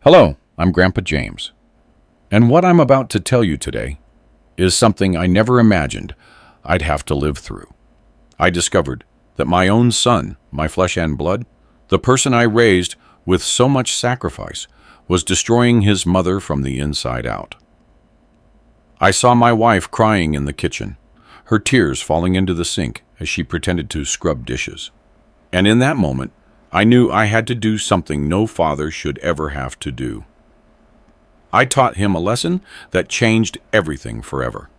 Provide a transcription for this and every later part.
Hello, I'm Grandpa James, and what I'm about to tell you today is something I never imagined I'd have to live through. I discovered that my own son, my flesh and blood, the person I raised with so much sacrifice, was destroying his mother from the inside out. I saw my wife crying in the kitchen, her tears falling into the sink as she pretended to scrub dishes. And in that moment, I knew I had to do something no father should ever have to do. I taught him a lesson that changed everything forever.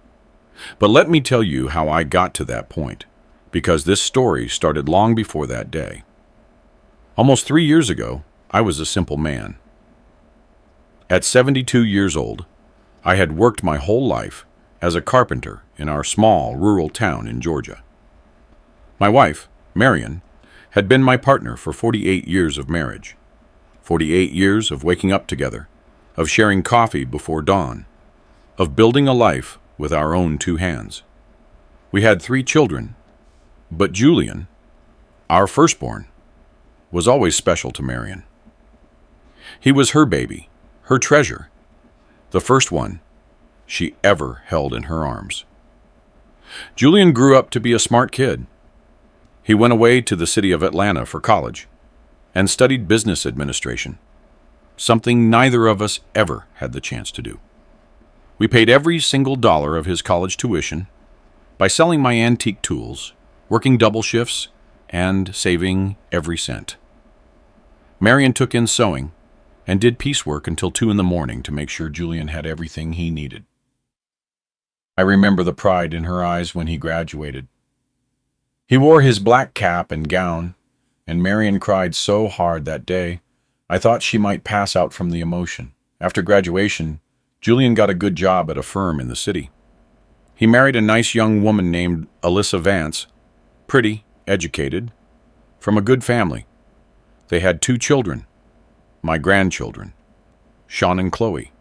But let me tell you how I got to that point, because this story started long before that day. Almost 3 years ago, I was a simple man. At 72 years old, I had worked my whole life as a carpenter in our small rural town in Georgia. My wife, Marion, had been my partner for 48 years of marriage, 48 years of waking up together, of sharing coffee before dawn, of building a life with our own two hands. We had 3 children, but Julian, our firstborn, was always special to Marion. He was her baby, her treasure, the first one she ever held in her arms. Julian grew up to be a smart kid. He went away to the city of Atlanta for college and studied business administration, something neither of us ever had the chance to do. We paid every single dollar of his college tuition by selling my antique tools, working double shifts, and saving every cent. Marion took in sewing and did piecework until 2 in the morning to make sure Julian had everything he needed. I remember the pride in her eyes when he graduated. He wore his black cap and gown, and Marion cried so hard that day, I thought she might pass out from the emotion. After graduation, Julian got a good job at a firm in the city. He married a nice young woman named Alyssa Vance, pretty, educated, from a good family. They had 2 children, my grandchildren, Sean and Chloe.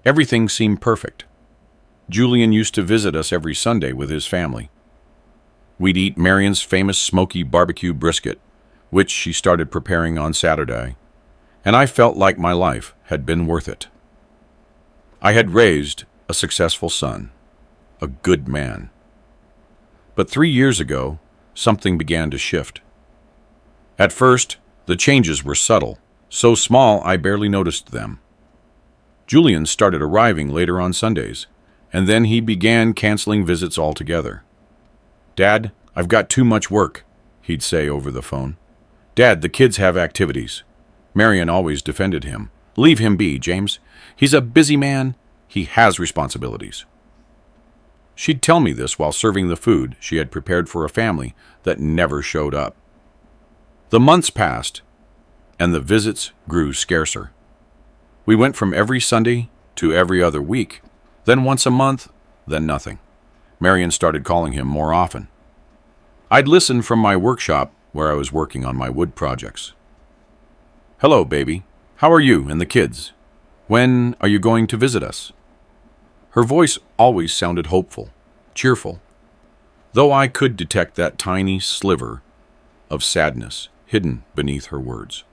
Everything seemed perfect. Julian used to visit us every Sunday with his family. We'd eat Marion's famous smoky barbecue brisket, which she started preparing on Saturday, and I felt like my life had been worth it. I had raised a successful son, a good man. But 3 years ago, something began to shift. At first, the changes were subtle, so small I barely noticed them. Julian started arriving later on Sundays, and then he began canceling visits altogether. Dad, I've got too much work, he'd say over the phone. Dad, the kids have activities. Marion always defended him. Leave him be, James. He's a busy man. He has responsibilities. She'd tell me this while serving the food she had prepared for a family that never showed up. The months passed, and the visits grew scarcer. We went from every Sunday to every other week, then once a month, then nothing. Marion started calling him more often. I'd listen from my workshop where I was working on my wood projects. Hello, baby. How are you and the kids? When are you going to visit us? Her voice always sounded hopeful, cheerful, though I could detect that tiny sliver of sadness hidden beneath her words.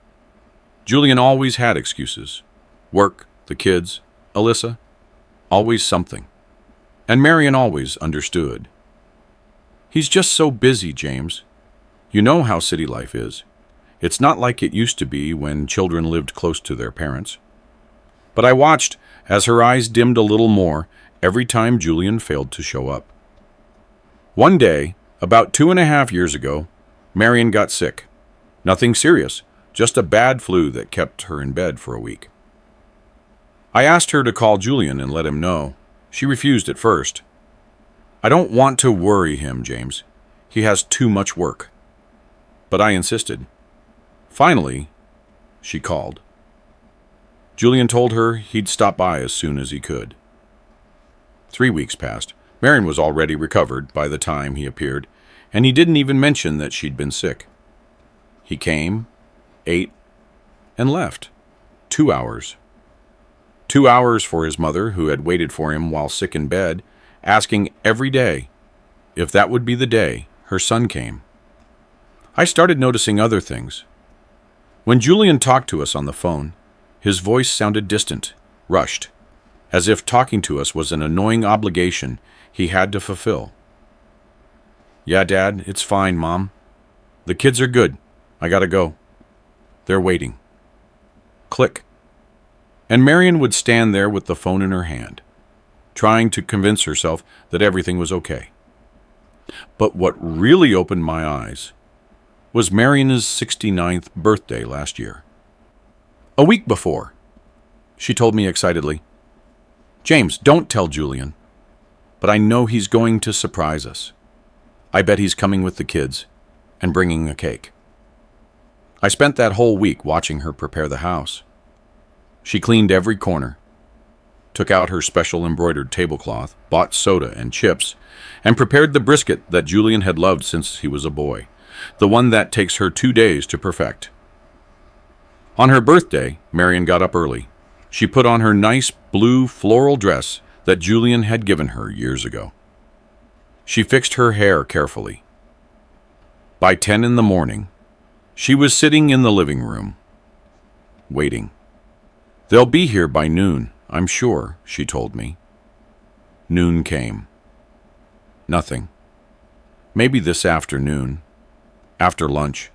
Julian always had excuses. Work, the kids, Alyssa, always something. And Marion always understood. He's just so busy, James. You know how city life is. It's not like it used to be when children lived close to their parents. But I watched as her eyes dimmed a little more every time Julian failed to show up. One day, about 2.5 years ago, Marion got sick. Nothing serious, just a bad flu that kept her in bed for a week. I asked her to call Julian and let him know. She refused at first. I don't want to worry him, James. He has too much work. But I insisted. Finally, she called. Julian told her he'd stop by as soon as he could. 3 weeks passed. Marion was already recovered by the time he appeared, and he didn't even mention that she'd been sick. He came, ate, and left. 2 hours. 2 hours for his mother, who had waited for him while sick in bed, asking every day if that would be the day her son came. I started noticing other things. When Julian talked to us on the phone, His voice sounded distant, rushed, as if talking to us was an annoying obligation he had to fulfill. "Yeah, Dad, it's fine, Mom. The kids are good. I gotta go. They're waiting." Click. And Marion would stand there with the phone in her hand, trying to convince herself that everything was okay. But what really opened my eyes was Marion's 69th birthday last year. A week before, she told me excitedly, "James, don't tell Julian, but I know he's going to surprise us. I bet he's coming with the kids and bringing a cake." I spent that whole week watching her prepare the house. She cleaned every corner, took out her special embroidered tablecloth, bought soda and chips, and prepared the brisket that Julian had loved since he was a boy, the one that takes her 2 days to perfect. On her birthday, Marion got up early. She put on her nice blue floral dress that Julian had given her years ago. She fixed her hair carefully. By 10 in the morning, she was sitting in the living room, waiting. "They'll be here by noon, I'm sure," she told me. Noon came. Nothing. "Maybe this afternoon, after lunch,"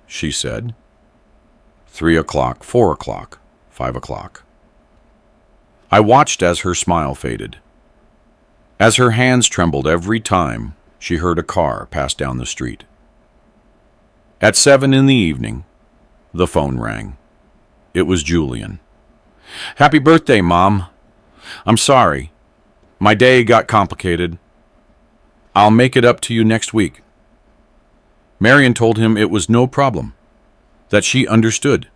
she said. 3 o'clock, 4 o'clock, 5 o'clock. I watched as her smile faded, as her hands trembled every time she heard a car pass down the street. At 7 in the evening, the phone rang. It was Julian. "Happy birthday, Mom. I'm sorry. My day got complicated. I'll make it up to you next week." Marion told him it was no problem, that she understood,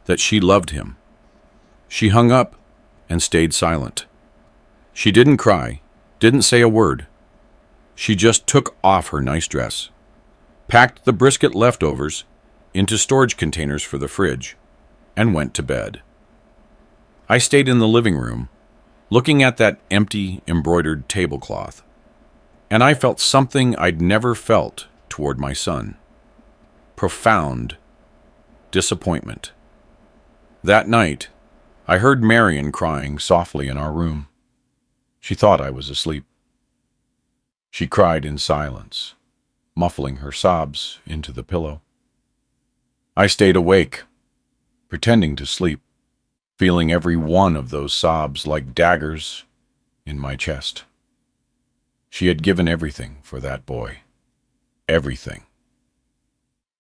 that she loved him. She hung up and stayed silent. She didn't cry, didn't say a word. She just took off her nice dress, packed the brisket leftovers into storage containers for the fridge, and went to bed. I stayed in the living room, looking at that empty, embroidered tablecloth, and I felt something I'd never felt toward my son. Profound disappointment. That night, I heard Marion crying softly in our room. She thought I was asleep. She cried in silence, muffling her sobs into the pillow. I stayed awake, pretending to sleep, feeling every one of those sobs like daggers in my chest. She had given everything for that boy. Everything.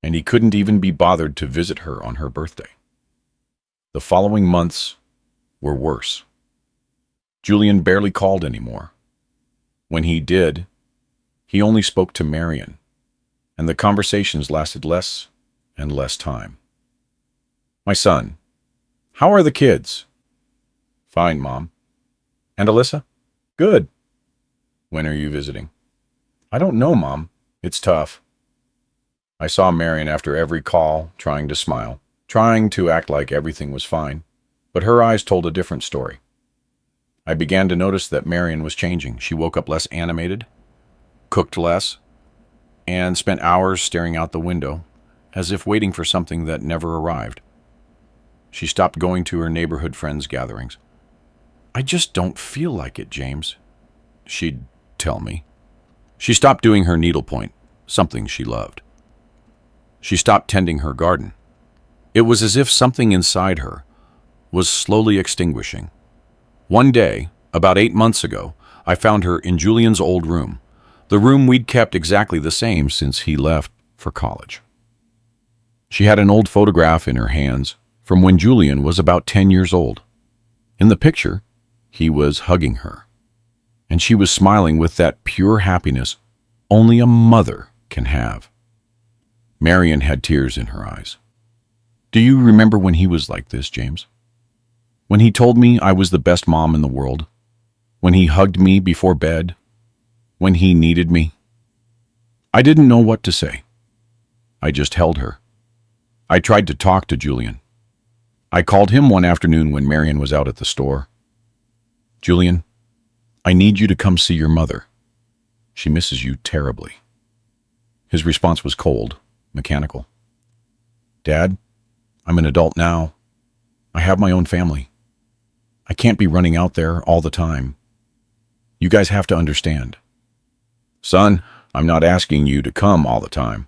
And he couldn't even be bothered to visit her on her birthday. The following months were worse. Julian barely called anymore. When he did, he only spoke to Marion, and the conversations lasted less and less time. "My son, how are the kids?" "Fine, Mom." "And Alyssa?" "Good." "When are you visiting?" "I don't know, Mom. It's tough." I saw Marion after every call, trying to smile, trying to act like everything was fine, but her eyes told a different story. I began to notice that Marion was changing. She woke up less animated, cooked less, and spent hours staring out the window, as if waiting for something that never arrived. She stopped going to her neighborhood friends' gatherings. "I just don't feel like it, James," she'd tell me. She stopped doing her needlepoint, something she loved. She stopped tending her garden. It was as if something inside her was slowly extinguishing. One day, about 8 months ago, I found her in Julian's old room, the room we'd kept exactly the same since he left for college. She had an old photograph in her hands from when Julian was about 10 years old. In the picture, he was hugging her, and she was smiling with that pure happiness only a mother can have. Marion had tears in her eyes. "Do you remember when he was like this, James? When he told me I was the best mom in the world? When he hugged me before bed? When he needed me?" I didn't know what to say. I just held her. I tried to talk to Julian. I called him one afternoon when Marion was out at the store. "Julian, I need you to come see your mother. She misses you terribly." His response was cold, mechanical. "Dad, I'm an adult now. I have my own family. I can't be running out there all the time. You guys have to understand. Son, I'm not asking you to come all the time.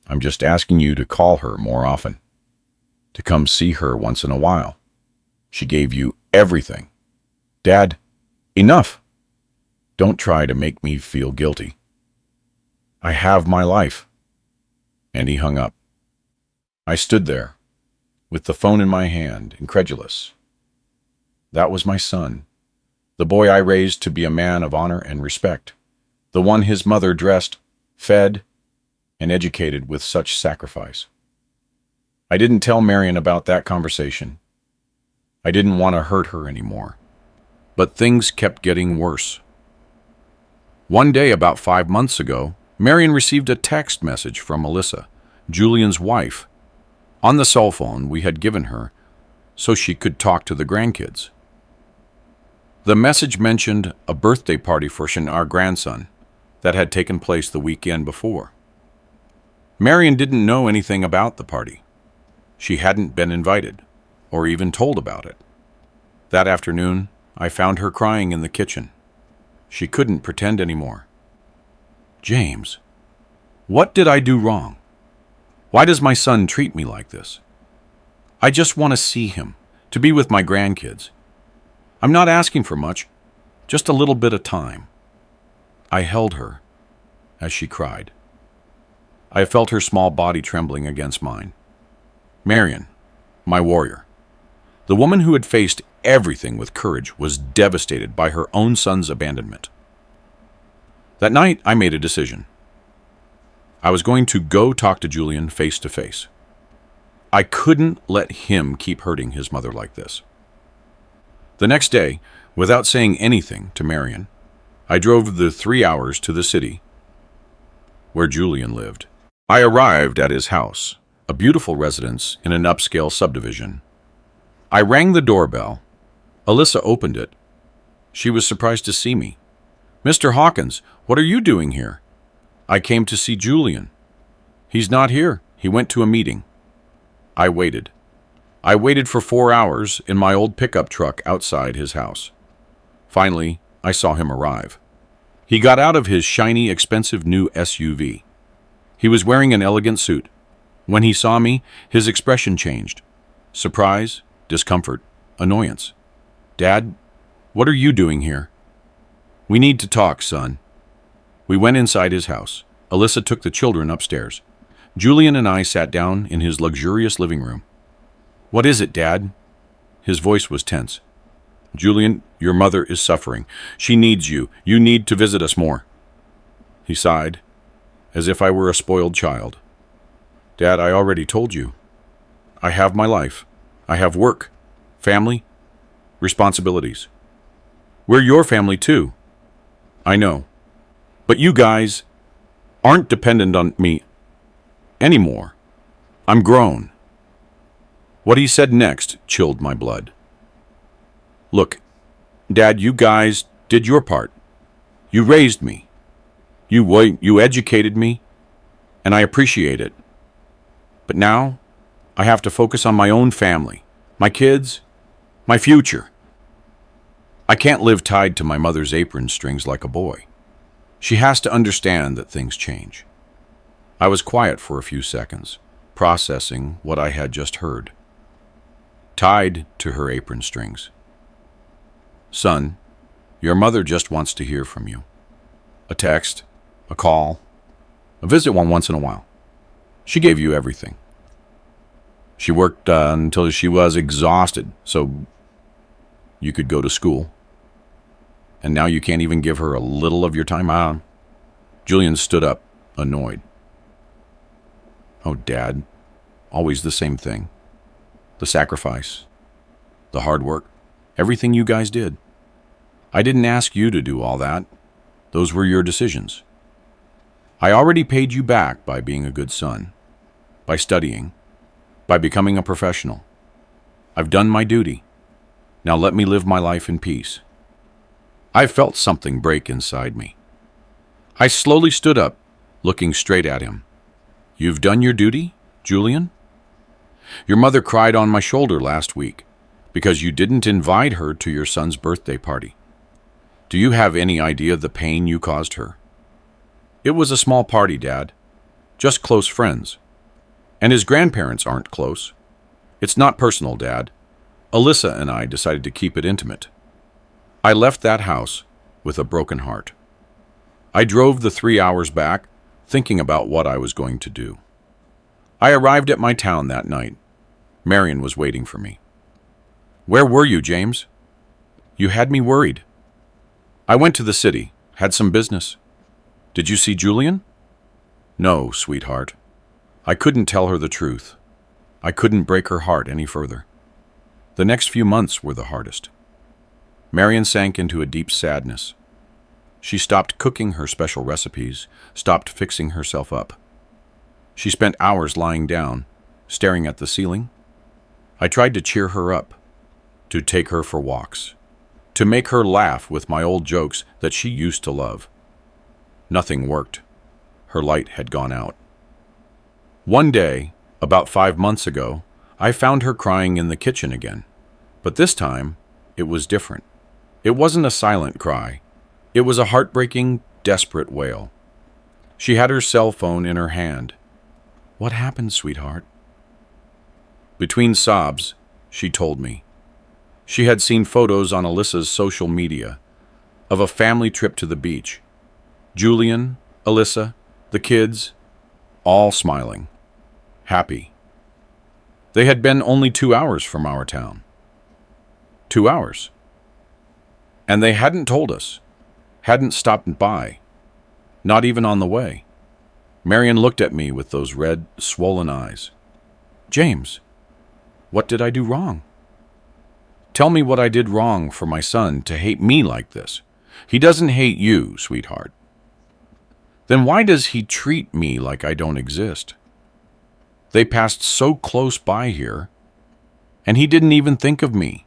I'm just asking you to call her more often. To come see her once in a while. She gave you everything. Dad, enough. Don't try to make me feel guilty. I have my life. And he hung up. I stood there, with the phone in my hand, incredulous. That was my son, the boy I raised to be a man of honor and respect, the one his mother dressed, fed, and educated with such sacrifice. I didn't tell Marion about that conversation. I didn't want to hurt her anymore. But things kept getting worse. One day, about 5 months ago, Marion received a text message from Alyssa, Julian's wife, on the cell phone we had given her so she could talk to the grandkids. The message mentioned a birthday party for our grandson that had taken place the weekend before. Marion didn't know anything about the party. She hadn't been invited, or even told about it. That afternoon, I found her crying in the kitchen. She couldn't pretend anymore. James, what did I do wrong? Why does my son treat me like this? I just want to see him, to be with my grandkids. I'm not asking for much, just a little bit of time. I held her as she cried. I felt her small body trembling against mine. Marion, my warrior, the woman who had faced everything with courage, was devastated by her own son's abandonment. That night, I made a decision. I was going to go talk to Julian face to face. I couldn't let him keep hurting his mother like this. The next day, without saying anything to Marion, I drove the 3 hours to the city where Julian lived. I arrived at his house, a beautiful residence in an upscale subdivision. I rang the doorbell. Alyssa opened it. She was surprised to see me. Mr. Hawkins, what are you doing here? I came to see Julian. He's not here. He went to a meeting. I waited. I waited for 4 hours in my old pickup truck outside his house. Finally, I saw him arrive. He got out of his shiny, expensive new SUV. He was wearing an elegant suit. When he saw me, his expression changed. Surprise, discomfort, annoyance. Dad, what are you doing here? We need to talk, son. We went inside his house. Alyssa took the children upstairs. Julian and I sat down in his luxurious living room. What is it, Dad? His voice was tense. Julian, your mother is suffering. She needs you. You need to visit us more. He sighed, as if I were a spoiled child. Dad, I already told you. I have my life. I have work, family, responsibilities. We're your family too. I know. But you guys aren't dependent on me anymore. I'm grown. What he said next chilled my blood. Look, Dad, you guys did your part. You raised me. You educated me, and I appreciate it. But now, I have to focus on my own family, my kids, my future. I can't live tied to my mother's apron strings like a boy. She has to understand that things change. I was quiet for a few seconds, processing what I had just heard. Tied to her apron strings. Son, your mother just wants to hear from you. A text, a call, a visit once in a while. She gave you everything. She worked until she was exhausted, so you could go to school. And now you can't even give her a little of your time out. Julian stood up, annoyed. Oh, Dad, always the same thing. The sacrifice, the hard work, everything you guys did. I didn't ask you to do all that. Those were your decisions. I already paid you back by being a good son, by studying, by becoming a professional. I've done my duty. Now let me live my life in peace. I felt something break inside me. I slowly stood up, looking straight at him. You've done your duty, Julian? Your mother cried on my shoulder last week. because you didn't invite her to your son's birthday party. Do you have any idea the pain you caused her? It was a small party, Dad. Just close friends. And his grandparents aren't close. It's not personal, Dad. Alyssa and I decided to keep it intimate. I left that house with a broken heart. I drove the 3 hours back, thinking about what I was going to do. I arrived at my town that night. Marion was waiting for me. Where were you, James? You had me worried. I went to the city, had some business. Did you see Julian? No, sweetheart. I couldn't tell her the truth. I couldn't break her heart any further. The next few months were the hardest. Marion sank into a deep sadness. She stopped cooking her special recipes, stopped fixing herself up. She spent hours lying down, staring at the ceiling. I tried to cheer her up, to take her for walks, to make her laugh with my old jokes that she used to love. Nothing worked. Her light had gone out. One day, about 5 months ago, I found her crying in the kitchen again. But this time, it was different. It wasn't a silent cry. It was a heartbreaking, desperate wail. She had her cell phone in her hand. What happened, sweetheart? Between sobs, she told me. She had seen photos on Alyssa's social media of a family trip to the beach. Julian, Alyssa, the kids, all smiling, happy. They had been only 2 hours from our town. 2 hours. And they hadn't told us, hadn't stopped by, not even on the way. Marion looked at me with those red, swollen eyes. James, what did I do wrong? Tell me what I did wrong for my son to hate me like this. He doesn't hate you, sweetheart. Then why does he treat me like I don't exist? They passed so close by here, and he didn't even think of me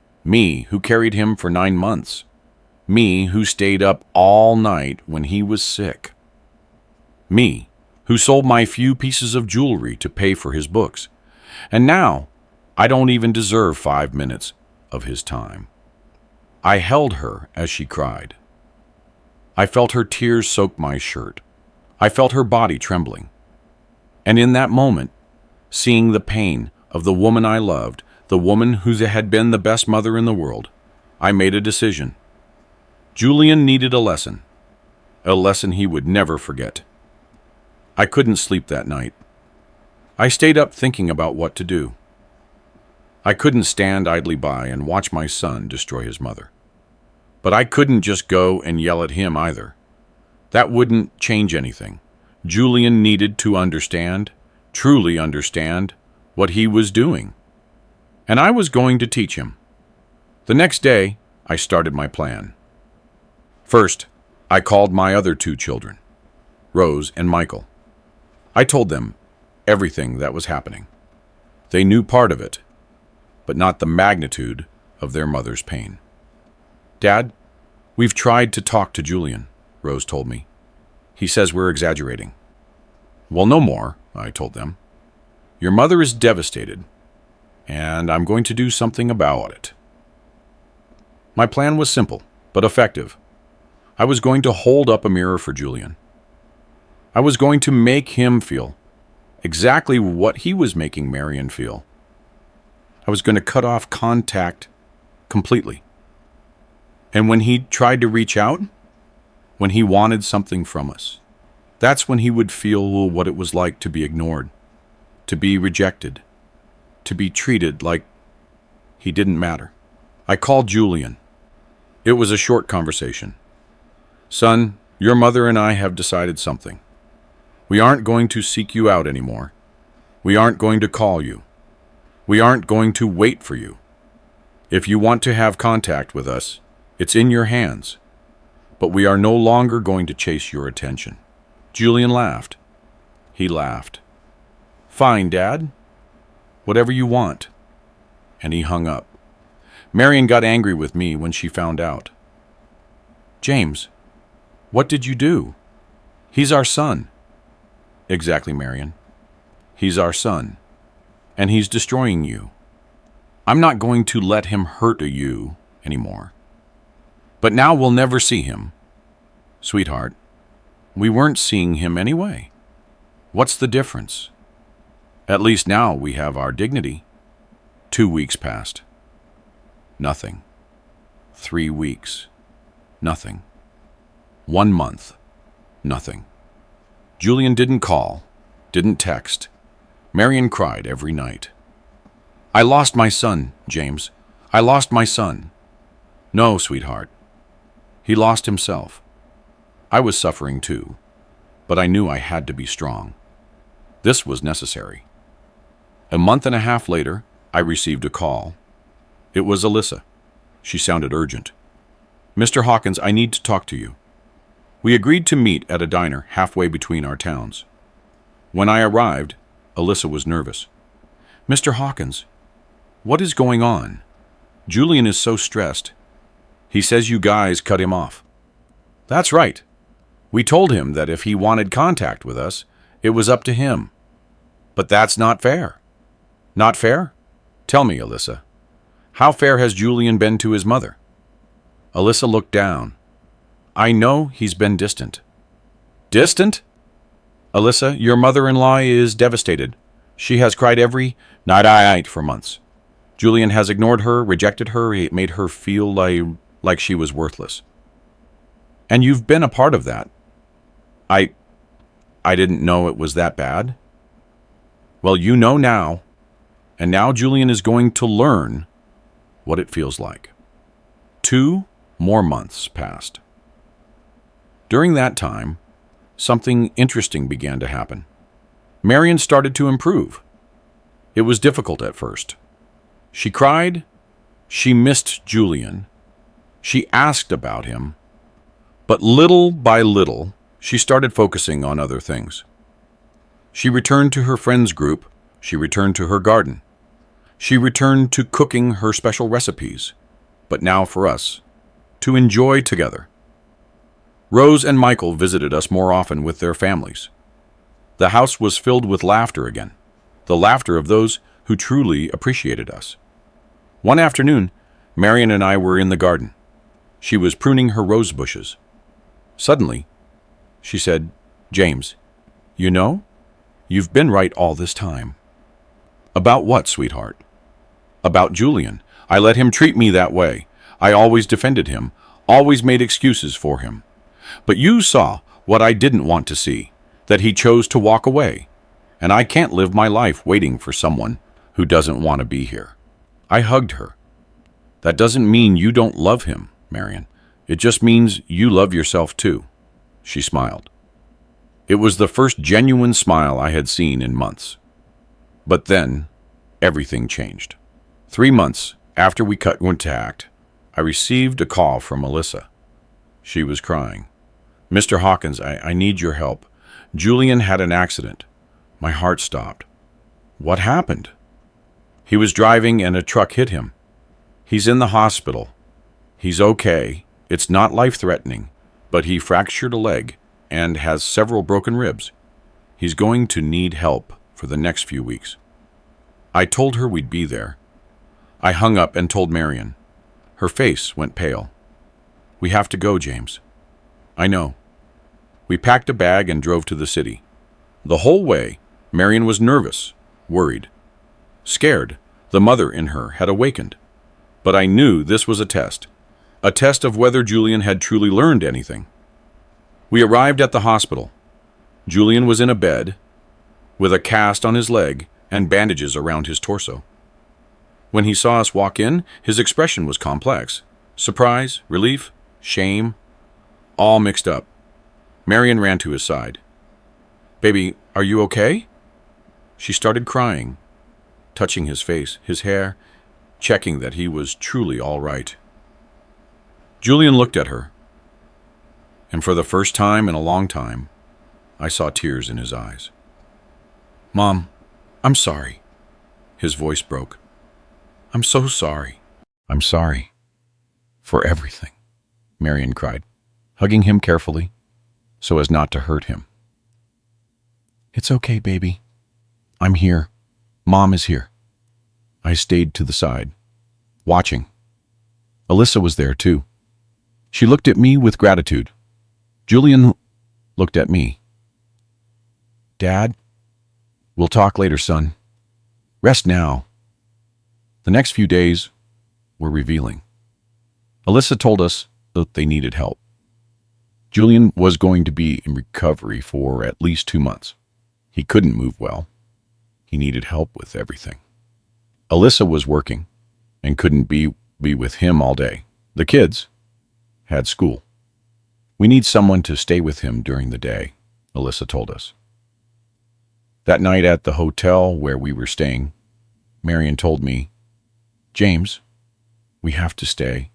who carried him for 9 months, me who stayed up all night when he was sick, me who sold my few pieces of jewelry to pay for his books, and now I don't even deserve 5 minutes of his time. I held her as she cried. I felt her tears soak my shirt. I felt her body trembling. And in that moment, seeing the pain of the woman I loved, the woman who had been the best mother in the world, I made a decision. Julian needed a lesson he would never forget. I couldn't sleep that night. I stayed up thinking about what to do. I couldn't stand idly by and watch my son destroy his mother. But I couldn't just go and yell at him either. That wouldn't change anything. Julian needed to understand, truly understand, what he was doing. And I was going to teach him. The next day, I started my plan. First, I called my other 2 children, Rose and Michael. I told them everything that was happening. They knew part of it, but not the magnitude of their mother's pain. Dad, we've tried to talk to Julian, Rose told me. He says we're exaggerating. Well, no more, I told them. Your mother is devastated, and I'm going to do something about it. My plan was simple, but effective. I was going to hold up a mirror for Julian. I was going to make him feel exactly what he was making Marion feel. I was going to cut off contact completely. And when he tried to reach out, when he wanted something from us, that's when he would feel what it was like to be ignored, to be rejected, to be treated like he didn't matter. I called Julian. It was a short conversation. Son, your mother and I have decided something. We aren't going to seek you out anymore. We aren't going to call you. We aren't going to wait for you. If you want to have contact with us, it's in your hands. But we are no longer going to chase your attention. Julian laughed. He laughed. Fine, Dad. Whatever you want. And he hung up. Marion got angry with me when she found out. James, what did you do? He's our son. Exactly, Marion. He's our son. And he's destroying you. I'm not going to let him hurt you anymore. But now we'll never see him. Sweetheart, we weren't seeing him anyway. What's the difference? At least now we have our dignity. 2 weeks passed. Nothing. 3 weeks. Nothing. 1 month. Nothing. Julian didn't call, didn't text. Marion cried every night. I lost my son, James. I lost my son. No, sweetheart. He lost himself. I was suffering too, but I knew I had to be strong. This was necessary. A month and a half later, I received a call. It was Alyssa. She sounded urgent. Mr. Hawkins, I need to talk to you. We agreed to meet at a diner halfway between our towns. When I arrived, Alyssa was nervous. Mr. Hawkins, what is going on? Julian is so stressed. He says you guys cut him off. That's right. We told him that if he wanted contact with us, it was up to him. But that's not fair. Not fair? Tell me, Alyssa. How fair has Julian been to his mother? Alyssa looked down. I know he's been distant. Distant? Alyssa, your mother-in-law is devastated. She has cried every night for months. Julian has ignored her, rejected her, he made her feel like she was worthless. And you've been a part of that. I didn't know it was that bad. Well, you know now, and now Julian is going to learn what it feels like. 2 more months passed. During that time, something interesting began to happen. Marion started to improve. It was difficult at first. She cried. She missed Julian. She asked about him. But little by little, she started focusing on other things. She returned to her friends' group. She returned to her garden. She returned to cooking her special recipes, but now for us, to enjoy together. Rose and Michael visited us more often with their families. The house was filled with laughter again, the laughter of those who truly appreciated us. One afternoon, Marion and I were in the garden. She was pruning her rose bushes. Suddenly, she said, James, you know, you've been right all this time. About what, sweetheart? About Julian. I let him treat me that way. I always defended him, always made excuses for him. But you saw what I didn't want to see, that he chose to walk away. And I can't live my life waiting for someone who doesn't want to be here. I hugged her. That doesn't mean you don't love him, Marion. It just means you love yourself too. She smiled. It was the first genuine smile I had seen in months. But then, everything changed. 3 months after we cut contact, I received a call from Alyssa. She was crying. Mr. Hawkins, I need your help. Julian had an accident. My heart stopped. What happened? He was driving and a truck hit him. He's in the hospital. He's okay. It's not life-threatening, but he fractured a leg and has several broken ribs. He's going to need help for the next few weeks. I told her we'd be there. I hung up and told Marion. Her face went pale. We have to go, James. I know. We packed a bag and drove to the city. The whole way, Marion was nervous, worried, scared. The mother in her had awakened. But I knew this was a test of whether Julian had truly learned anything. We arrived at the hospital. Julian was in a bed, with a cast on his leg and bandages around his torso. When he saw us walk in, his expression was complex. Surprise, relief, shame, all mixed up. Marion ran to his side. Baby, are you okay? She started crying, touching his face, his hair, checking that he was truly all right. Julian looked at her, and for the first time in a long time, I saw tears in his eyes. Mom, I'm sorry. His voice broke. I'm so sorry. I'm sorry. For everything, Marion cried, hugging him carefully so as not to hurt him. It's okay, baby. I'm here. Mom is here. I stayed to the side, watching. Alyssa was there too. She looked at me with gratitude. Julian looked at me. Dad, we'll talk later, son. Rest now. The next few days were revealing. Alyssa told us that they needed help. Julian was going to be in recovery for at least 2 months. He couldn't move well. He needed help with everything. Alyssa was working and couldn't be with him all day. The kids had school. We need someone to stay with him during the day, Alyssa told us. That night at the hotel where we were staying, Marion told me, James, we have to stay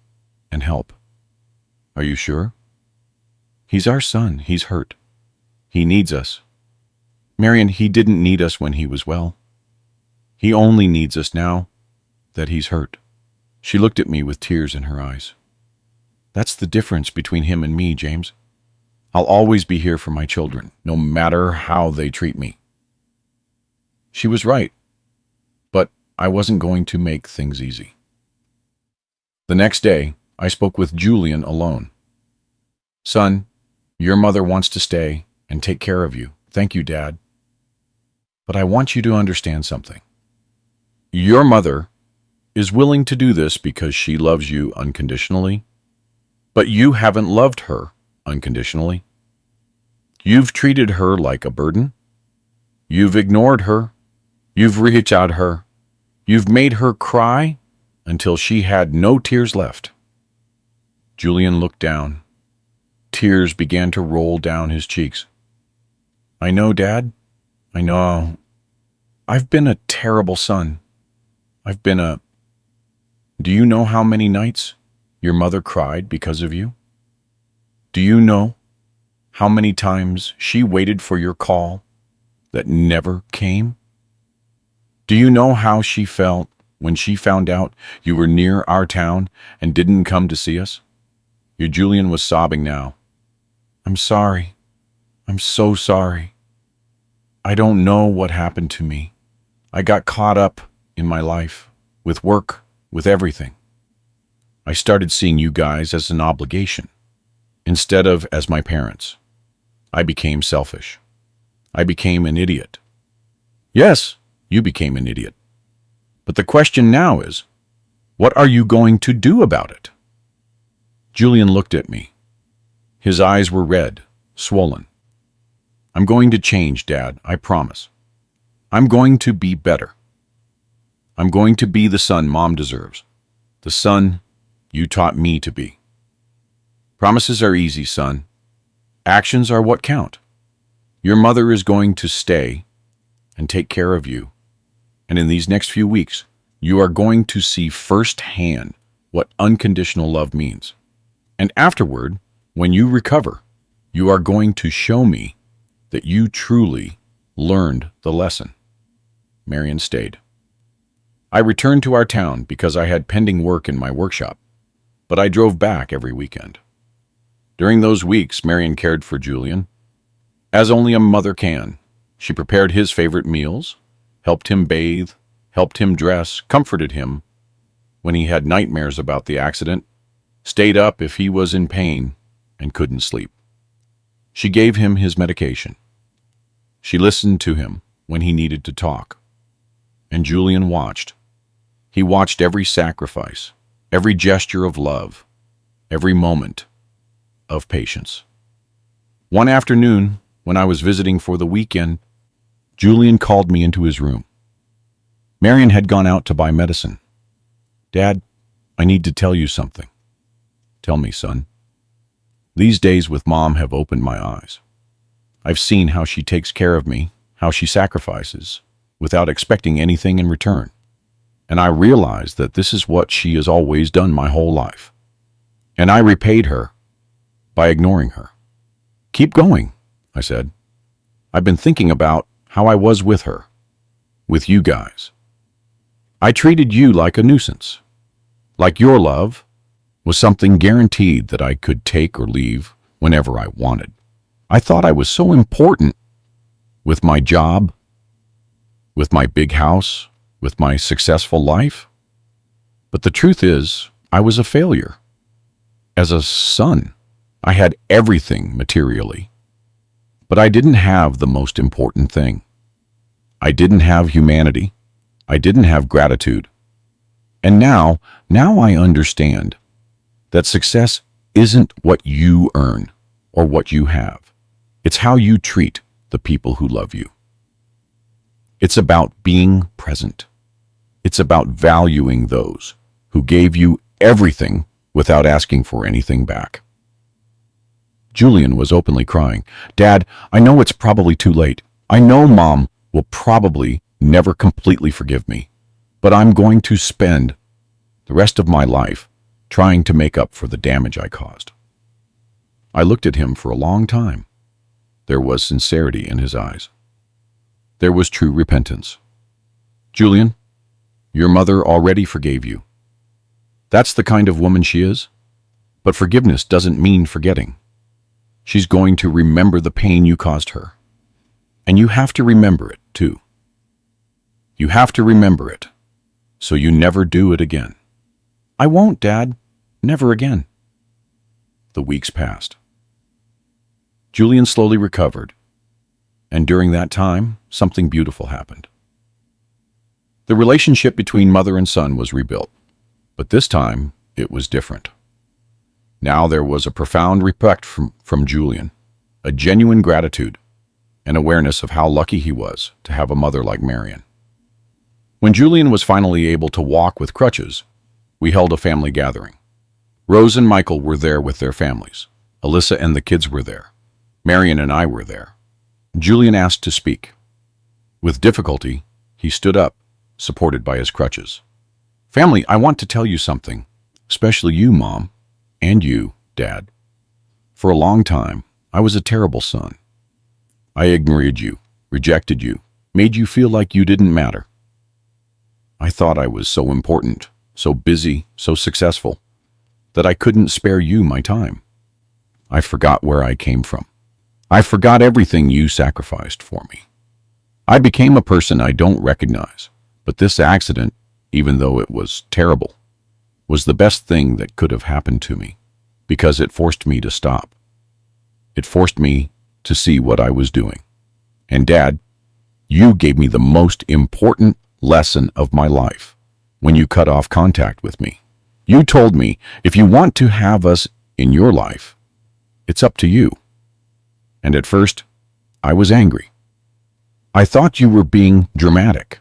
and help. Are you sure? He's our son. He's hurt. He needs us. Marion, he didn't need us when he was well. He only needs us now that he's hurt. She looked at me with tears in her eyes. That's the difference between him and me, James. I'll always be here for my children, no matter how they treat me. She was right, but I wasn't going to make things easy. The next day, I spoke with Julian alone. Son, your mother wants to stay and take care of you. Thank you, Dad. But I want you to understand something. Your mother is willing to do this because she loves you unconditionally, but you haven't loved her unconditionally. You've treated her like a burden. You've ignored her. You've reached out her. You've made her cry until she had no tears left. Julian looked down. Tears began to roll down his cheeks. I know, Dad. I know. I've been a terrible son. Do you know how many nights your mother cried because of you? Do you know how many times she waited for your call that never came? Do you know how she felt when she found out you were near our town and didn't come to see us? Your Julian was sobbing now. I'm sorry. I'm so sorry. I don't know what happened to me. I got caught up in my life, with work, with everything. I started seeing you guys as an obligation, instead of as my parents. I became selfish. I became an idiot. Yes, you became an idiot. But the question now is, what are you going to do about it? Julian looked at me. His eyes were red, swollen. I'm going to change, Dad, I promise. I'm going to be better. I'm going to be the son Mom deserves. The son you taught me to be. Promises are easy, son. Actions are what count. Your mother is going to stay and take care of you. And in these next few weeks, you are going to see firsthand what unconditional love means. And afterward, when you recover, you are going to show me that you truly learned the lesson. Marion stayed. I returned to our town because I had pending work in my workshop, but I drove back every weekend. During those weeks, Marion cared for Julian, as only a mother can. She prepared his favorite meals, helped him bathe, helped him dress, comforted him when he had nightmares about the accident, stayed up if he was in pain and couldn't sleep. She gave him his medication. She listened to him when he needed to talk. And Julian watched. He watched every sacrifice, every gesture of love, every moment of patience. One afternoon, when I was visiting for the weekend, Julian called me into his room. Marion had gone out to buy medicine. Dad, I need to tell you something. Tell me, son. These days with Mom have opened my eyes. I've seen how she takes care of me, how she sacrifices, without expecting anything in return. And I realized that this is what she has always done my whole life. And I repaid her by ignoring her. Keep going, I said. I've been thinking about how I was with her, with you guys. I treated you like a nuisance, like your love was something guaranteed that I could take or leave whenever I wanted. I thought I was so important with my job, with my big house, with my successful life. But the truth is, I was a failure. As a son, I had everything materially, but I didn't have the most important thing. I didn't have humanity. I didn't have gratitude. And now I understand that success isn't what you earn or what you have. It's how you treat the people who love you. It's about being present. It's about valuing those who gave you everything without asking for anything back. Julian was openly crying. Dad, I know it's probably too late. I know Mom will probably never completely forgive me, but I'm going to spend the rest of my life trying to make up for the damage I caused. I looked at him for a long time. There was sincerity in his eyes. There was true repentance. Julian, your mother already forgave you. That's the kind of woman she is. But forgiveness doesn't mean forgetting. She's going to remember the pain you caused her. And you have to remember it, too. You have to remember it, so you never do it again. I won't, Dad. Never again. The weeks passed. Julian slowly recovered, and during that time, something beautiful happened. The relationship between mother and son was rebuilt, but this time it was different. Now there was a profound respect from Julian, a genuine gratitude, an awareness of how lucky he was to have a mother like Marion. When Julian was finally able to walk with crutches, we held a family gathering. Rose and Michael were there with their families. Alyssa and the kids were there. Marion and I were there. Julian asked to speak. With difficulty, he stood up, supported by his crutches. Family, I want to tell you something, especially you, Mom, and you, Dad. For a long time, I was a terrible son. I ignored you, rejected you, made you feel like you didn't matter. I thought I was so important, so busy, so successful, that I couldn't spare you my time. I forgot where I came from. I forgot everything you sacrificed for me. I became a person I don't recognize, but this accident, even though it was terrible, was the best thing that could have happened to me, because it forced me to stop. It forced me to see what I was doing. And Dad, you gave me the most important lesson of my life when you cut off contact with me. You told me, if you want to have us in your life, it's up to you. And at first, I was angry. I thought you were being dramatic.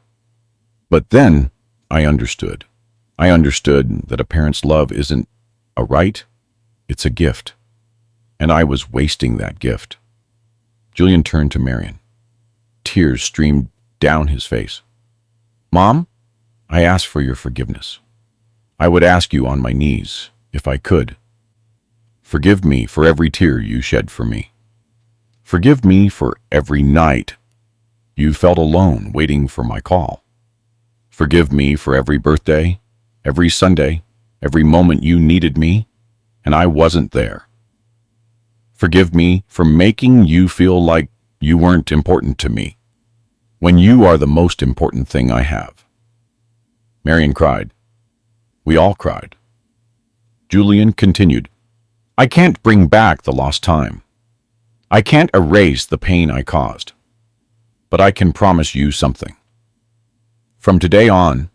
But then I understood. I understood that a parent's love isn't a right, it's a gift. And I was wasting that gift. Julian turned to Marion. Tears streamed down his face. Mom, I ask for your forgiveness. I would ask you on my knees, if I could. Forgive me for every tear you shed for me. Forgive me for every night you felt alone waiting for my call. Forgive me for every birthday, every Sunday, every moment you needed me, and I wasn't there. Forgive me for making you feel like you weren't important to me, when you are the most important thing I have. Marion cried. We all cried. Julian continued. I can't bring back the lost time. I can't erase the pain I caused. But I can promise you something. From today on,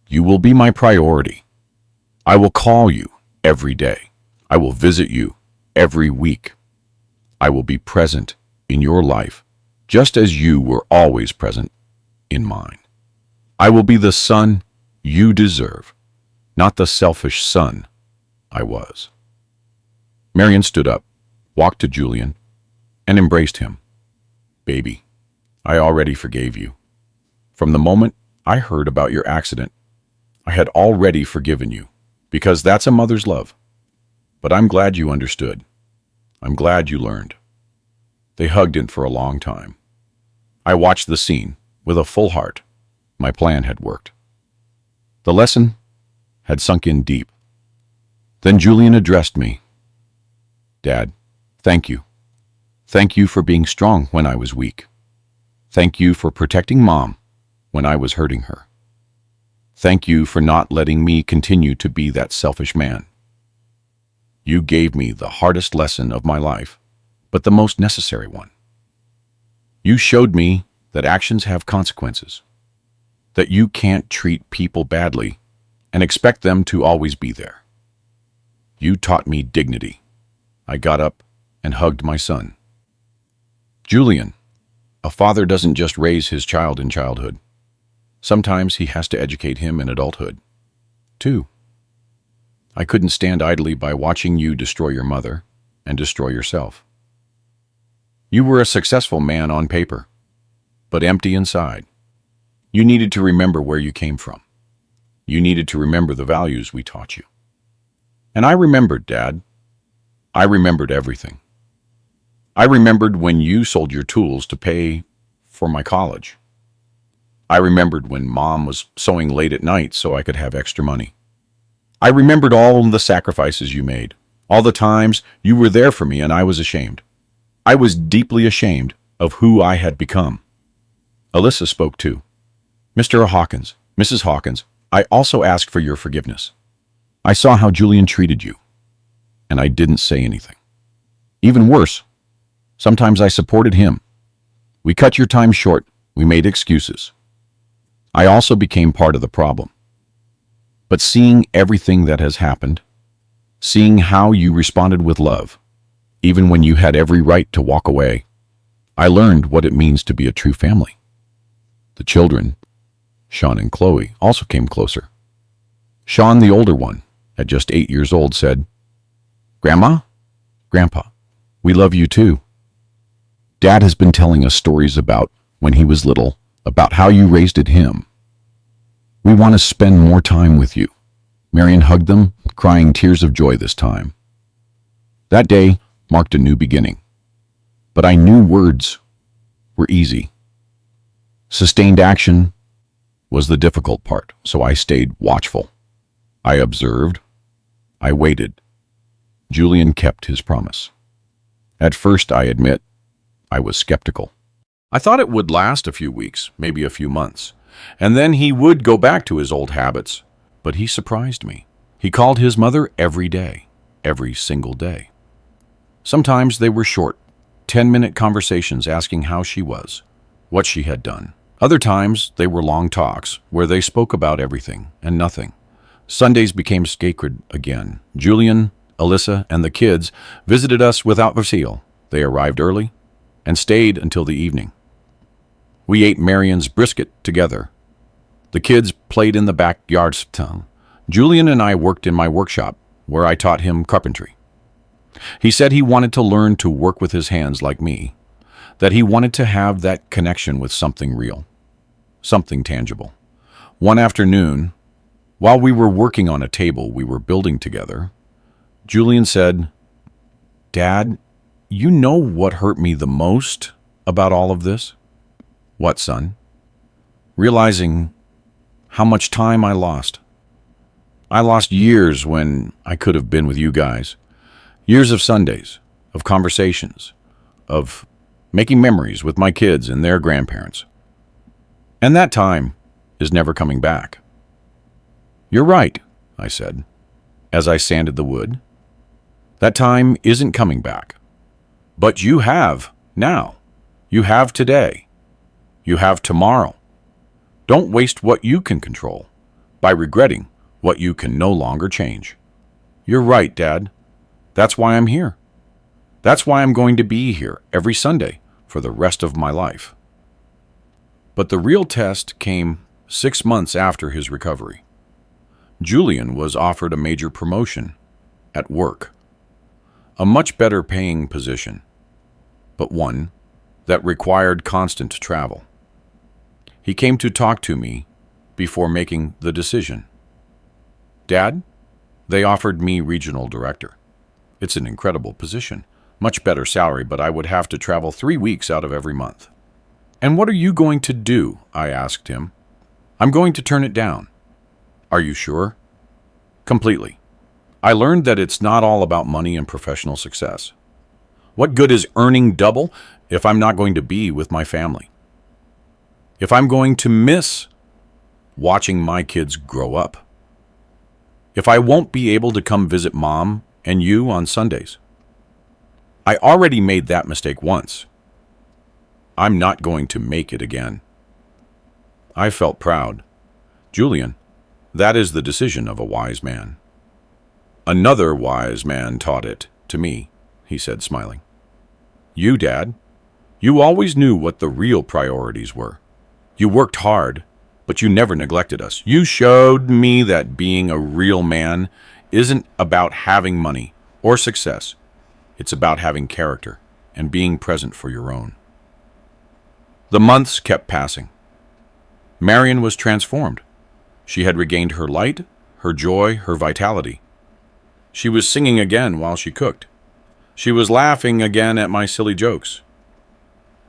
you will be my priority. I will call you every day. I will visit you every week. I will be present in your life, just as you were always present in mine. I will be the son you deserve, not the selfish son I was. Marion stood up, walked to Julian, and embraced him. Baby, I already forgave you. From the moment I heard about your accident, I had already forgiven you, because that's a mother's love. But I'm glad you understood. I'm glad you learned. They hugged it for a long time. I watched the scene with a full heart. My plan had worked. The lesson had sunk in deep. Then Julian addressed me. Dad, thank you. Thank you for being strong when I was weak. Thank you for protecting Mom when I was hurting her. Thank you for not letting me continue to be that selfish man. You gave me the hardest lesson of my life, but the most necessary one. You showed me that actions have consequences, that you can't treat people badly and expect them to always be there. You taught me dignity. I got up and hugged my son. Julian, a father doesn't just raise his child in childhood. Sometimes he has to educate him in adulthood, too. I couldn't stand idly by watching you destroy your mother and destroy yourself. You were a successful man on paper, but empty inside. You needed to remember where you came from. You needed to remember the values we taught you. And I remembered, Dad. I remembered everything. I remembered when you sold your tools to pay for my college. I remembered when Mom was sewing late at night so I could have extra money. I remembered all the sacrifices you made, all the times you were there for me, and I was ashamed. I was deeply ashamed of who I had become. Alyssa spoke too. Mr. Hawkins, Mrs. Hawkins, I also ask for your forgiveness. I saw how Julian treated you, and I didn't say anything. Even worse, sometimes I supported him. We cut your time short. We made excuses. I also became part of the problem. But seeing everything that has happened, seeing how you responded with love, even when you had every right to walk away, I learned what it means to be a true family. The children, Sean and Chloe, also came closer. Sean, the older one, at just 8 years old, said, "Grandma, Grandpa, we love you too. Dad has been telling us stories about when he was little, about how you raised him. We want to spend more time with you." Marion hugged them, crying tears of joy this time. That day marked a new beginning. But I knew words were easy. Sustained action was the difficult part, so I stayed watchful. I observed. I waited. Julian kept his promise. At first, I admit, I was skeptical. I thought it would last a few weeks, maybe a few months, and then he would go back to his old habits. But he surprised me. He called his mother every day, every single day. Sometimes they were short, 10-minute conversations asking how she was, what she had done. Other times they were long talks where they spoke about everything and nothing. Sundays became sacred again. Julian, Alyssa, and the kids visited us without Vasile. They arrived early and stayed until the evening. We ate Marion's brisket together. The kids played in the backyard. Julian and I worked in my workshop, where I taught him carpentry. He said he wanted to learn to work with his hands like me, that he wanted to have that connection with something real, something tangible. One afternoon, while we were working on a table we were building together, Julian said, "Dad, you know what hurt me the most about all of this?" "What, son?" "Realizing how much time I lost. I lost years when I could have been with you guys. Years of Sundays, of conversations, of making memories with my kids and their grandparents. And that time is never coming back." "You're right," I said, as I sanded the wood. "That time isn't coming back. But you have now. You have today. You have tomorrow. Don't waste what you can control by regretting what you can no longer change." "You're right, Dad. That's why I'm here. That's why I'm going to be here every Sunday for the rest of my life." But the real test came 6 months after his recovery. Julian was offered a major promotion at work, a much better paying position, but one that required constant travel. He came to talk to me before making the decision. "Dad, they offered me regional director. It's an incredible position, much better salary, but I would have to travel 3 weeks out of every month." "And what are you going to do?" I asked him. "I'm going to turn it down." "Are you sure?" "Completely. I learned that it's not all about money and professional success. What good is earning double if I'm not going to be with my family? If I'm going to miss watching my kids grow up. If I won't be able to come visit Mom and you on Sundays, I already made that mistake once. I'm not going to make it again. I felt proud. Julian, that is the decision of a wise man. Another wise man taught it to me, he said, smiling. You, Dad, you always knew what the real priorities were. You worked hard, but you never neglected us. You showed me that being a real man isn't about having money or success. It's about having character and being present for your own. The months kept passing. Marion was transformed. She had regained her light, her joy, her vitality. She was singing again while she cooked. She was laughing again at my silly jokes.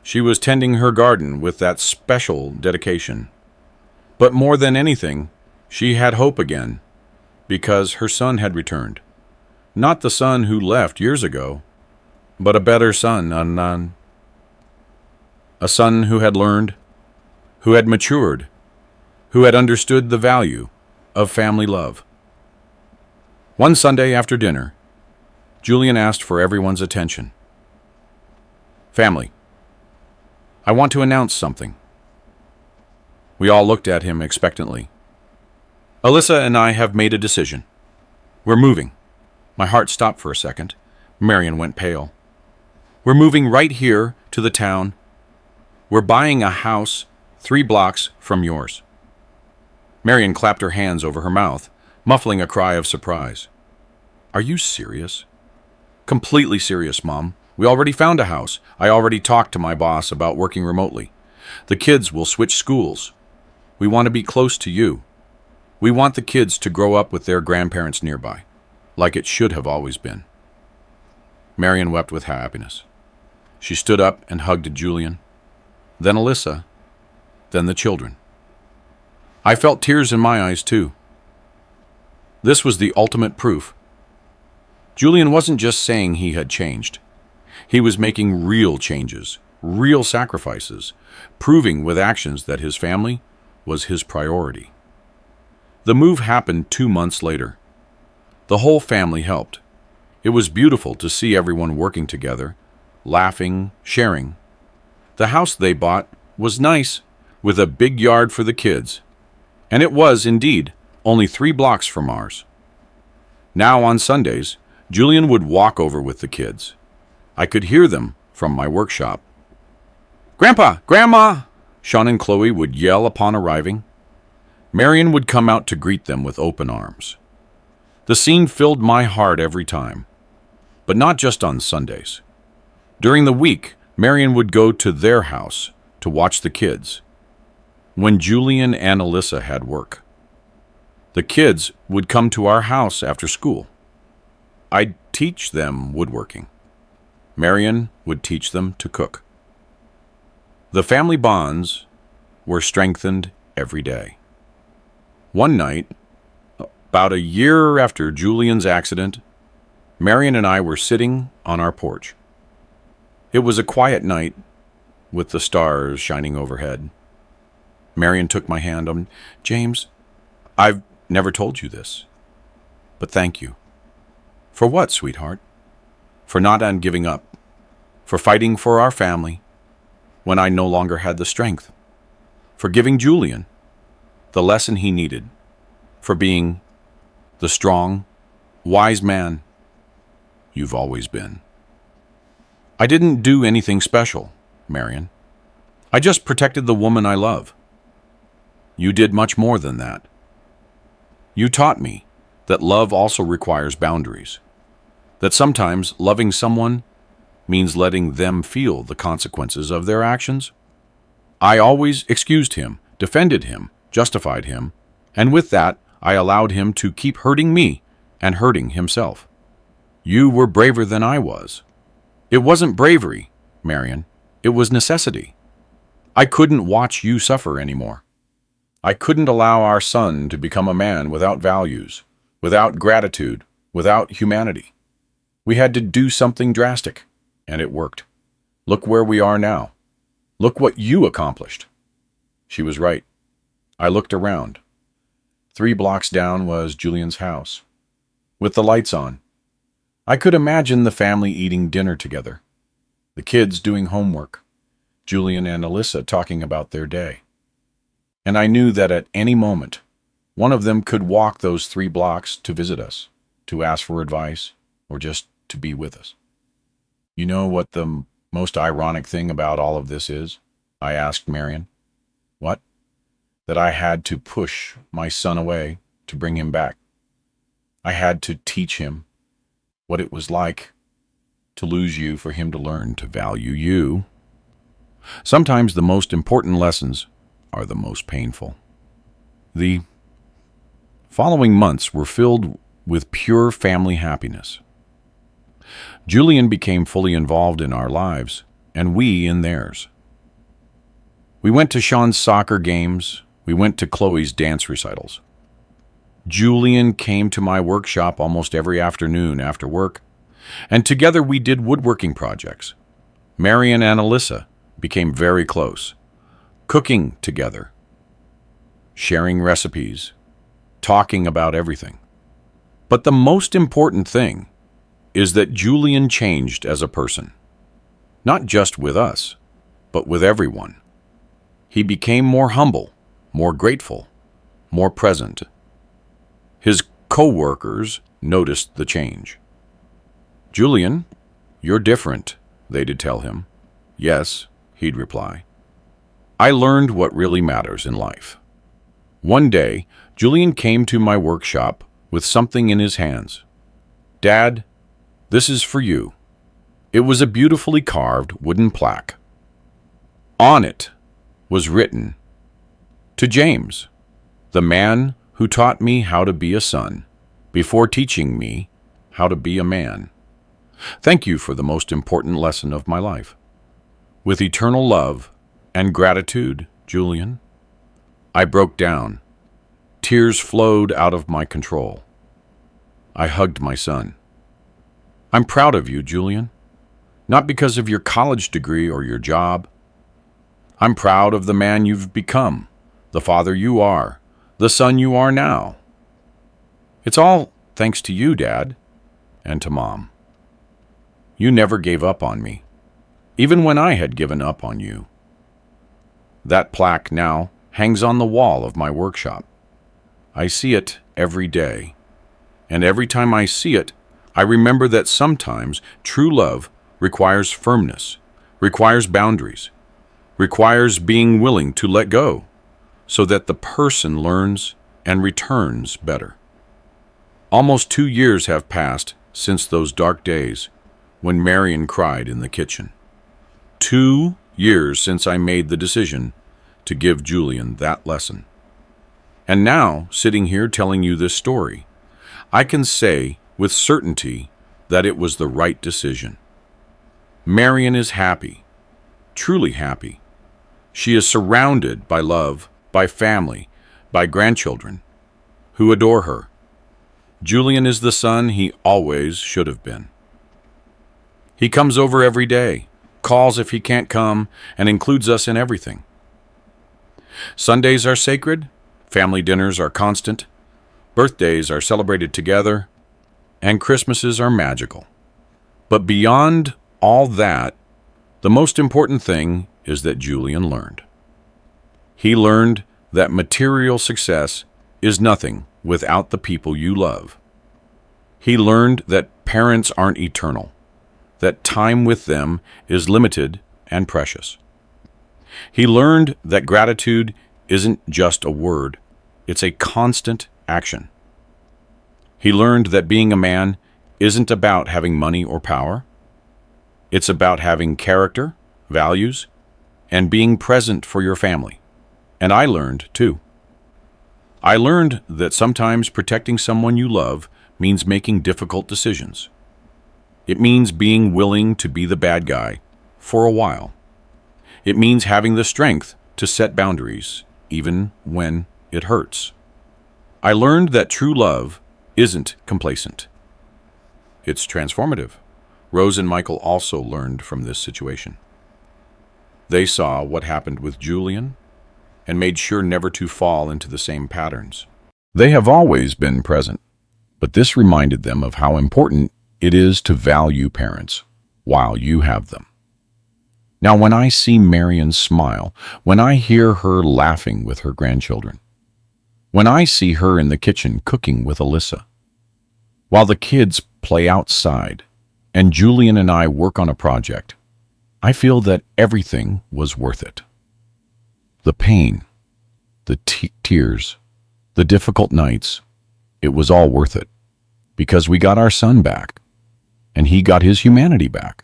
She was tending her garden with that special dedication. But more than anything, she had hope again, because her son had returned. Not the son who left years ago, but a better son, a son who had learned, who had matured, who had understood the value of family love. One Sunday after dinner, Julian asked for everyone's attention. Family, I want to announce something. We all looked at him expectantly. Alyssa and I have made a decision. We're moving. My heart stopped for a second. Marion went pale. We're moving right here to the town. We're buying a house 3 blocks from yours. Marion clapped her hands over her mouth, muffling a cry of surprise. Are you serious? Completely serious, Mom. We already found a house. I already talked to my boss about working remotely. The kids will switch schools. We want to be close to you. We want the kids to grow up with their grandparents nearby, like it should have always been. Marion wept with happiness. She stood up and hugged Julian, then Alyssa, then the children. I felt tears in my eyes too. This was the ultimate proof. Julian wasn't just saying he had changed. He was making real changes, real sacrifices, proving with actions that his family was his priority. The move happened 2 months later. The whole family helped. It was beautiful to see everyone working together, laughing, sharing. The house they bought was nice, with a big yard for the kids. And it was, indeed, only 3 blocks from ours. Now on Sundays, Julian would walk over with the kids. I could hear them from my workshop. Grandpa! Grandma! Sean and Chloe would yell upon arriving. Marion would come out to greet them with open arms. The scene filled my heart every time, but not just on Sundays. During the week, Marion would go to their house to watch the kids. When Julian and Alyssa had work, the kids would come to our house after school. I'd teach them woodworking. Marion would teach them to cook. The family bonds were strengthened every day. One night, about a year after Julian's accident, Marion and I were sitting on our porch. It was a quiet night with the stars shining overhead. Marion took my hand. James, I've never told you this, but thank you. For what, sweetheart? For not giving up. For fighting for our family when I no longer had the strength. For giving Julian the lesson he needed. For being the strong, wise man you've always been. I didn't do anything special, Marion. I just protected the woman I love. You did much more than that. You taught me that love also requires boundaries. That sometimes loving someone means letting them feel the consequences of their actions. I always excused him, defended him, justified him, and with that, I allowed him to keep hurting me and hurting himself. You were braver than I was. It wasn't bravery, Marion. It was necessity. I couldn't watch you suffer anymore. I couldn't allow our son to become a man without values, without gratitude, without humanity. We had to do something drastic, and it worked. Look where we are now. Look what you accomplished. She was right. I looked around. 3 blocks down was Julian's house, with the lights on. I could imagine the family eating dinner together, the kids doing homework, Julian and Alyssa talking about their day. And I knew that at any moment, one of them could walk those 3 blocks to visit us, to ask for advice, or just to be with us. You know what the most ironic thing about all of this is? I asked Marion. What? That I had to push my son away to bring him back. I had to teach him what it was like to lose you for him to learn to value you. Sometimes the most important lessons are the most painful. The following months were filled with pure family happiness. Julian became fully involved in our lives, and we in theirs. We went to Sean's soccer games. We went to Chloe's dance recitals. Julian came to my workshop almost every afternoon after work, and together we did woodworking projects. Marion and Alyssa became very close, cooking together, sharing recipes, talking about everything. But the most important thing is that Julian changed as a person, not just with us, but with everyone. He became more humble, more grateful, more present. His co-workers noticed the change. "Julian, you're different," they'd tell him. "Yes," he'd reply. I learned what really matters in life. One day, Julian came to my workshop with something in his hands. "Dad, this is for you." It was a beautifully carved wooden plaque. On it was written, "To James, the man who taught me how to be a son before teaching me how to be a man. Thank you for the most important lesson of my life. With eternal love and gratitude, Julian." I broke down. Tears flowed out of my control. I hugged my son. "I'm proud of you, Julian. Not because of your college degree or your job. I'm proud of the man you've become, the father you are, the son you are now. It's all thanks to you, Dad, and to Mom. You never gave up on me, even when I had given up on you." That plaque now hangs on the wall of my workshop. I see it every day, and every time I see it, I remember that sometimes true love requires firmness, requires boundaries, requires being willing to let go so that the person learns and returns better. Almost 2 years have passed since those dark days when Marion cried in the kitchen. 2 years since I made the decision to give Julian that lesson. And now, sitting here telling you this story, I can say with certainty that it was the right decision. Marion is happy, truly happy. She is surrounded by love, by family, by grandchildren who adore her. Julian is the son he always should have been. He comes over every day, calls if he can't come, and includes us in everything. Sundays are sacred, family dinners are constant, birthdays are celebrated together, and Christmases are magical. But beyond all that, the most important thing is that Julian learned. He learned that material success is nothing without the people you love. He learned that parents aren't eternal, that time with them is limited and precious. He learned that gratitude isn't just a word, it's a constant action. He learned that being a man isn't about having money or power. It's about having character, values, and being present for your family. And I learned, too. I learned that sometimes protecting someone you love means making difficult decisions. It means being willing to be the bad guy for a while. It means having the strength to set boundaries, even when it hurts. I learned that true love isn't complacent. It's transformative. Rose and Michael also learned from this situation. They saw what happened with Julian, and made sure never to fall into the same patterns. They have always been present, but this reminded them of how important it is to value parents while you have them. Now, when I see Marion smile, when I hear her laughing with her grandchildren, when I see her in the kitchen cooking with Alyssa, while the kids play outside and Julian and I work on a project, I feel that everything was worth it. The pain, the tears, the difficult nights, it was all worth it, because we got our son back, and he got his humanity back.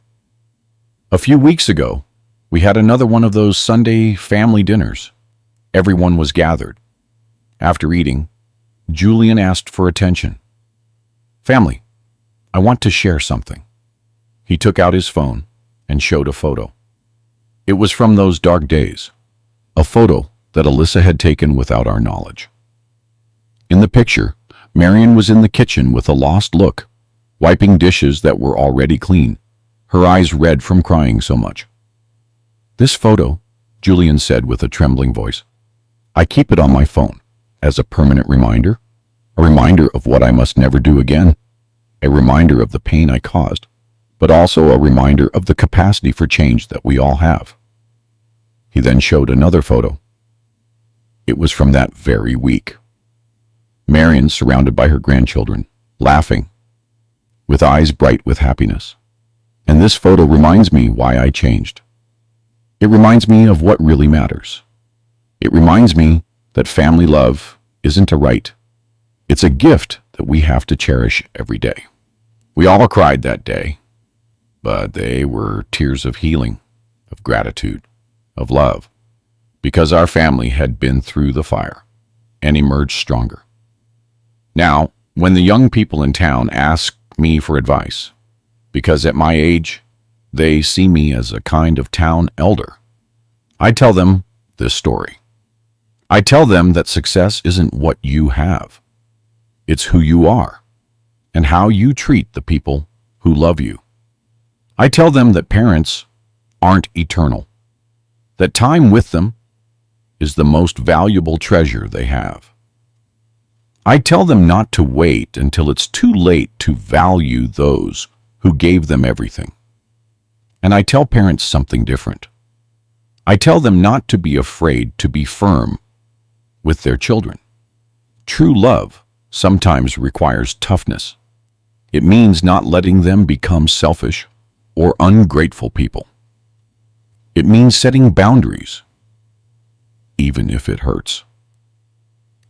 A few weeks ago, we had another one of those Sunday family dinners. Everyone was gathered. After eating, Julian asked for attention. "Family, I want to share something." He took out his phone and showed a photo. It was from those dark days, a photo that Alyssa had taken without our knowledge. In the picture, Marion was in the kitchen with a lost look, wiping dishes that were already clean, her eyes red from crying so much. "This photo," Julian said with a trembling voice, "I keep it on my phone as a permanent reminder, a reminder of what I must never do again, a reminder of the pain I caused, but also a reminder of the capacity for change that we all have." He then showed another photo. It was from that very week. Marion surrounded by her grandchildren, laughing, with eyes bright with happiness. And this photo reminds me why I changed. It reminds me of what really matters. It reminds me that family love isn't a right. It's a gift that we have to cherish every day. We all cried that day, but they were tears of healing, of gratitude, of love, because our family had been through the fire and emerged stronger. Now, when the young people in town ask me for advice, because at my age, they see me as a kind of town elder, I tell them this story. I tell them that success isn't what you have. It's who you are and how you treat the people who love you. I tell them that parents aren't eternal, that time with them is the most valuable treasure they have. I tell them not to wait until it's too late to value those who gave them everything. And I tell parents something different. I tell them not to be afraid to be firm with their children. True love sometimes requires toughness. It means not letting them become selfish or ungrateful people. It means setting boundaries, even if it hurts.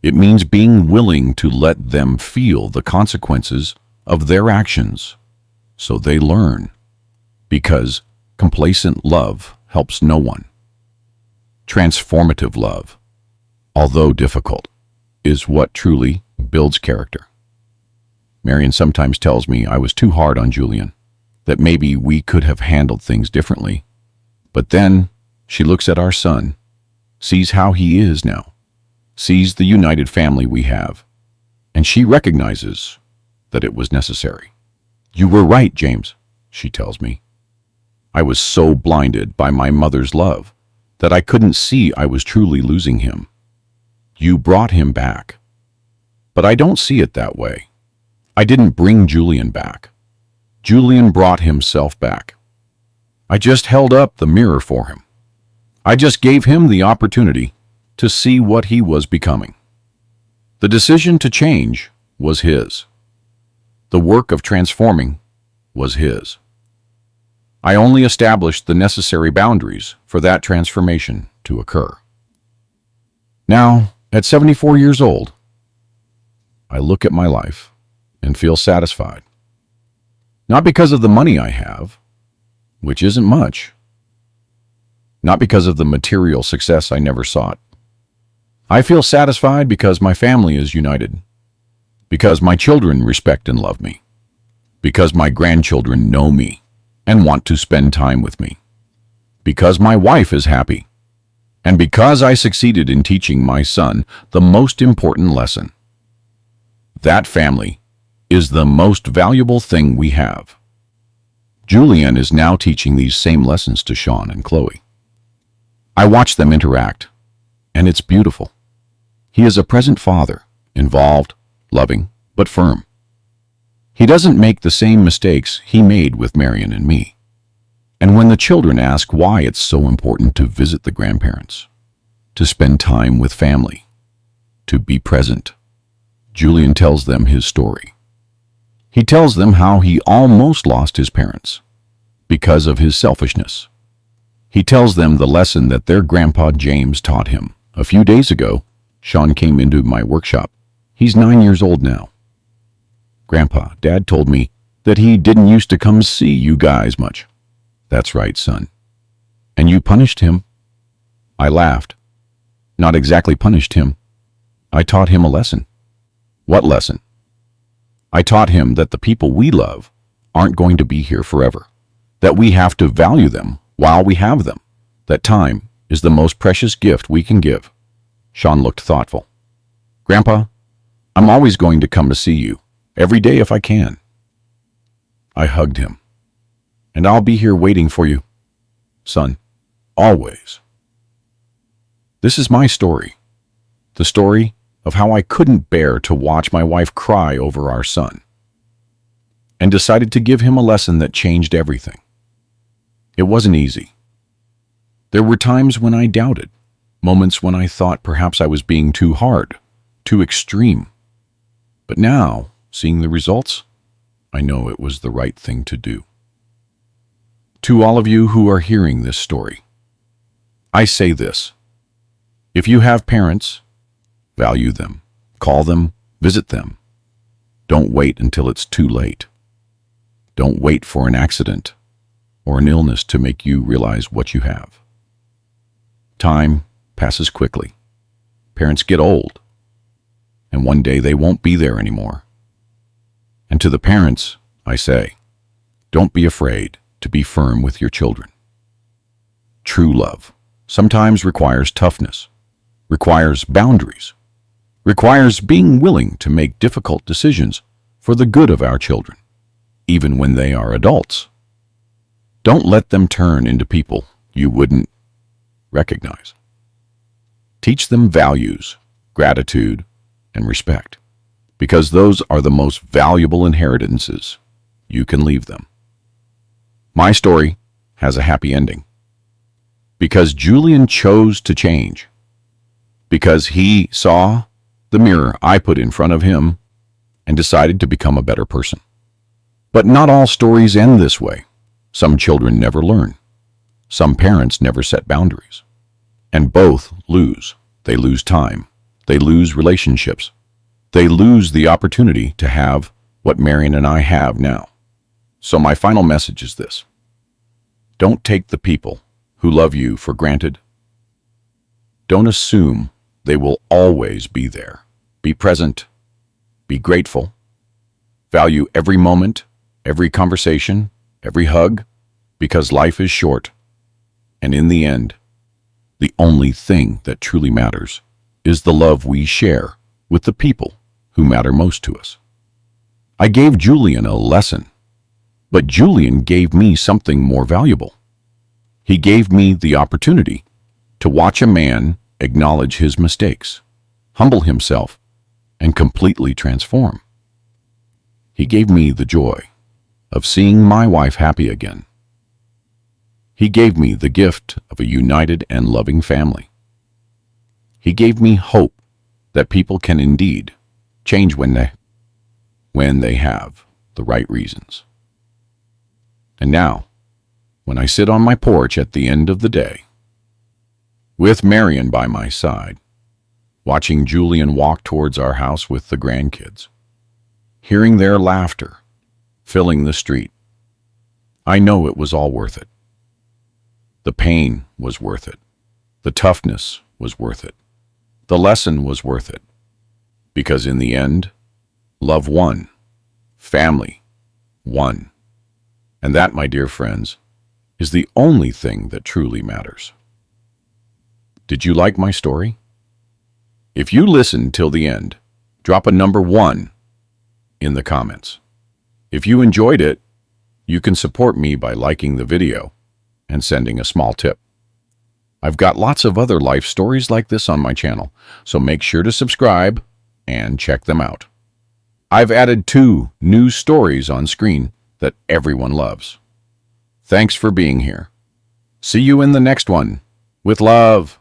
It means being willing to let them feel the consequences of their actions so they learn, because complacent love helps no one. Transformative love, although difficult, is what truly builds character. Marion sometimes tells me I was too hard on Julian, that maybe we could have handled things differently. But then she looks at our son, sees how he is now, sees the united family we have, and she recognizes that it was necessary. "You were right, James," she tells me. "I was so blinded by my mother's love that I couldn't see I was truly losing him. You brought him back. But I don't see it that way. I didn't bring Julian back. Julian brought himself back. I just held up the mirror for him. I just gave him the opportunity to see what he was becoming. The decision to change was his. The work of transforming was his. I only established the necessary boundaries for that transformation to occur. Now, at 74 years old, I look at my life and feel satisfied. Not because of the money I have, which isn't much. Not because of the material success I never sought. I feel satisfied because my family is united. Because my children respect and love me. Because my grandchildren know me and want to spend time with me. Because my wife is happy. And because I succeeded in teaching my son the most important lesson. That family is the most valuable thing we have. Julian is now teaching these same lessons to Sean and Chloe. I watch them interact. And it's beautiful. He is a present father, involved, loving, but firm. He doesn't make the same mistakes he made with Marion and me. And when the children ask why it's so important to visit the grandparents, to spend time with family, to be present, Julian tells them his story. He tells them how he almost lost his parents because of his selfishness. He tells them the lesson that their grandpa James taught him. A few days ago, Sean came into my workshop. He's 9 years old now. Grandpa, Dad told me that he didn't used to come see you guys much. That's right, son. And you punished him? I laughed. Not exactly punished him. I taught him a lesson. What lesson? I taught him that the people we love aren't going to be here forever, that we have to value them while we have them, that time is the most precious gift we can give. Sean looked thoughtful. Grandpa, I'm always going to come to see you, every day if I can. I hugged him. And I'll be here waiting for you, son, always. This is my story, the story of how I couldn't bear to watch my wife cry over our son, and decided to give him a lesson that changed everything. It wasn't easy. There were times when I doubted, moments when I thought perhaps I was being too hard, too extreme. But now, seeing the results, I know it was the right thing to do. To all of you who are hearing this story, I say this. If you have parents, value them, call them, visit them. Don't wait until it's too late. Don't wait for an accident or an illness to make you realize what you have. Time passes quickly. Parents get old, and one day they won't be there anymore. And to the parents, I say, don't be afraid to be firm with your children. True love sometimes requires toughness, requires boundaries, requires being willing to make difficult decisions for the good of our children, even when they are adults. Don't let them turn into people you wouldn't recognize. Teach them values, gratitude, and respect, because those are the most valuable inheritances you can leave them. My story has a happy ending because Julian chose to change, because he saw the mirror I put in front of him and decided to become a better person. But not all stories end this way. Some children never learn. Some parents never set boundaries. And both lose. They lose time. They lose relationships. They lose the opportunity to have what Marion and I have now. So my final message is this. Don't take the people who love you for granted. Don't assume they will always be there. Be present. Be grateful. Value every moment, every conversation, every hug, because life is short. And in the end, the only thing that truly matters is the love we share with the people who matter most to us. I gave Julian a lesson, but Julian gave me something more valuable. He gave me the opportunity to watch a man acknowledge his mistakes, humble himself, and completely transform. He gave me the joy of seeing my wife happy again. He gave me the gift of a united and loving family. He gave me hope that people can indeed change when they have the right reasons. And now, when I sit on my porch at the end of the day, with Marion by my side, watching Julian walk towards our house with the grandkids, hearing their laughter filling the street, I know it was all worth it. The pain was worth it. The toughness was worth it. The lesson was worth it. Because in the end, love won. Family won. And that, my dear friends, is the only thing that truly matters. Did you like my story? If you listened till the end, drop a number 1 in the comments. If you enjoyed it, you can support me by liking the video and sending a small tip. I've got lots of other life stories like this on my channel, so make sure to subscribe and check them out. I've added 2 new stories on screen that everyone loves. Thanks for being here. See you in the next one. With love.